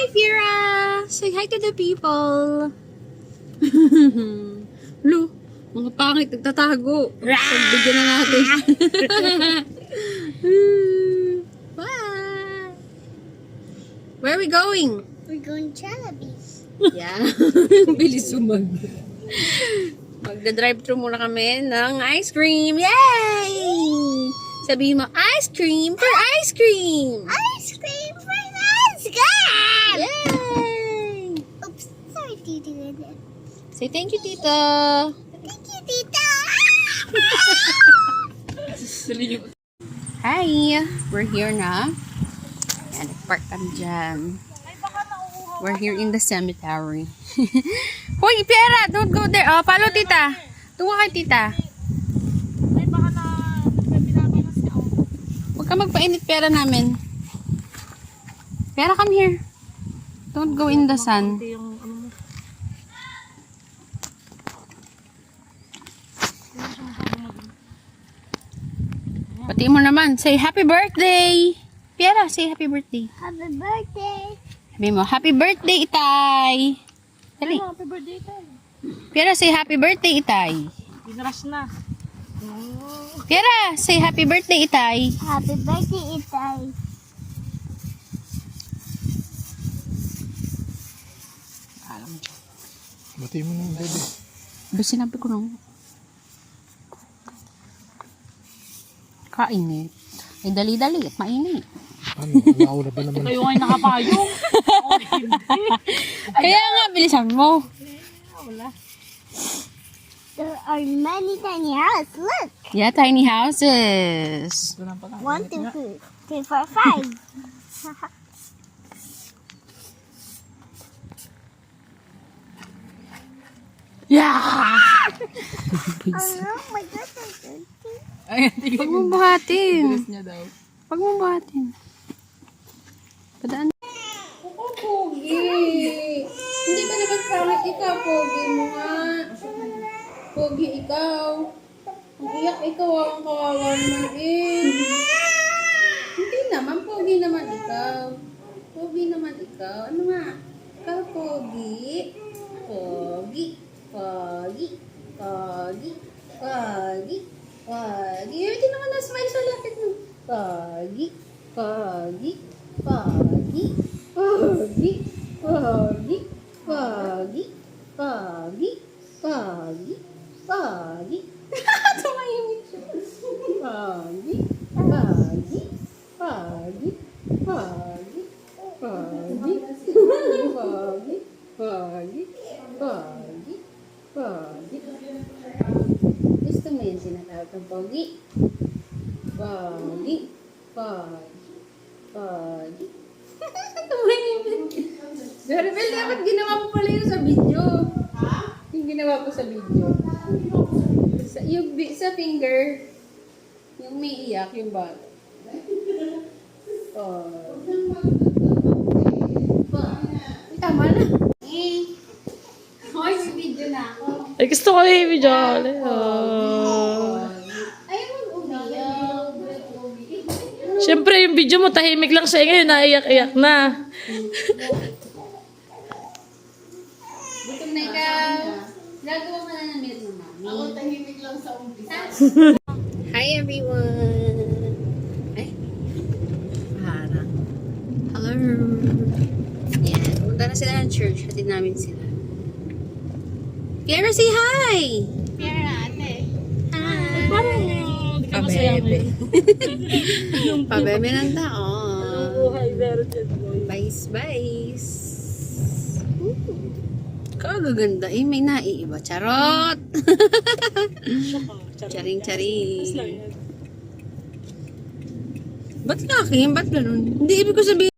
Fiera! Say hi to the people! Lu, mga pangit, nagtatago. Pagbigyan na natin. Bye! Where are we going? We're going to Jollibee. Yeah. Bilis sumag. Magda-drive-thru muna kami ng ice cream. Yay! Sabihin mo, ice cream for ice cream! Ice cream for ice cream! Yay! Oops, sorry, Tito. Say thank you, Tito. Thank you, Tito. Hi! We're here na. Yan, nag-park kami dyan. We're here in the cemetery. Hoy, Piera! Don't go there. Oh, follow, Tita. Tunga kay Tita. Ay, baka na pinapanas niya. Huwag ka magpainit pera namin. Pera, come here. Don't go in the sun. Hindi yung ano mo. Pati mo naman. Say happy birthday! Piera, say happy birthday. Happy birthday. Sabi mo, happy birthday, Itay! Dali. Happy birthday tayo. Piera, say happy birthday, Itay. Ginrush na. Oh. Piera, say happy birthday, Itay. Happy birthday, Itay. Alam mo. Bati mo ng baby. Ba sinabi ko nung kainit. Ay, dali-dali at mainit. Ano, alauna ba naman? Kayo ngayon nakapayong. Oh, hindi. Kaya nga, bilisan mo. Wala. There are many tiny houses. Look. Yeah, tiny houses. 1, 2, 1, 2, 3, 4, 5. Yeah! Oh my God, Ayan, tigil. Huwag mo buhatin. niya daw. Huwag mo buhatin. Padaan. Pogi! Hindi ba naman pangit ikaw, Pogi mo nga? Pogi ikaw. Ang iyak ikaw ang kawawa naman eh. Hindi naman, Pogi naman ikaw. Pogi naman ikaw. Ano nga? Ikaw, Pogi. Pogi. Pogi. Pogi. Pogi. Pogi. Hindi naman na-smile sa lapit mo. Pogi. Pogi. Pogi. Pogi. Pogi. Pogi. Pogi. Pogi. Pogi. Tumahimik siya. Pogi. Pogi. Pogi. Pogi. Pogi. Pogi. Pogi. Pogi. Pogi. Gusto mo yung sinatawag ng pogi? Pogi. Pogi. Pogi. Tumahimik. Garibel, dapat ginawa mo pala yun sa video. Yung ginawa ko sa video. Sa finger, yung may iyak, yung bata. Oh. Tama na. Hoy, may video na ako. Ay, gusto ko yung video. Ay, mag-umiyak. Siyempre, yung video mo, tahimik lang siya ngayon, naiyak-iyak na. Gutom na ikaw. Gagawa ka na ng milk ng mami. Ako tahimik lang sa umpisa. Hi everyone! Ay, harang. Hello! Yan, punta na sila ng church. Hatid namin sila. Piera, say hi! Piera, ate. Hi! Hindi ka masaya Pabebe. ngayon. Pabebe ng taon. Buhay, meron dyan, boy. Bais. Kagaganda eh, may naiiba. Charot! Charing-charing. Ba't laki? Ba't ganun? Hindi ibig ko sabihin.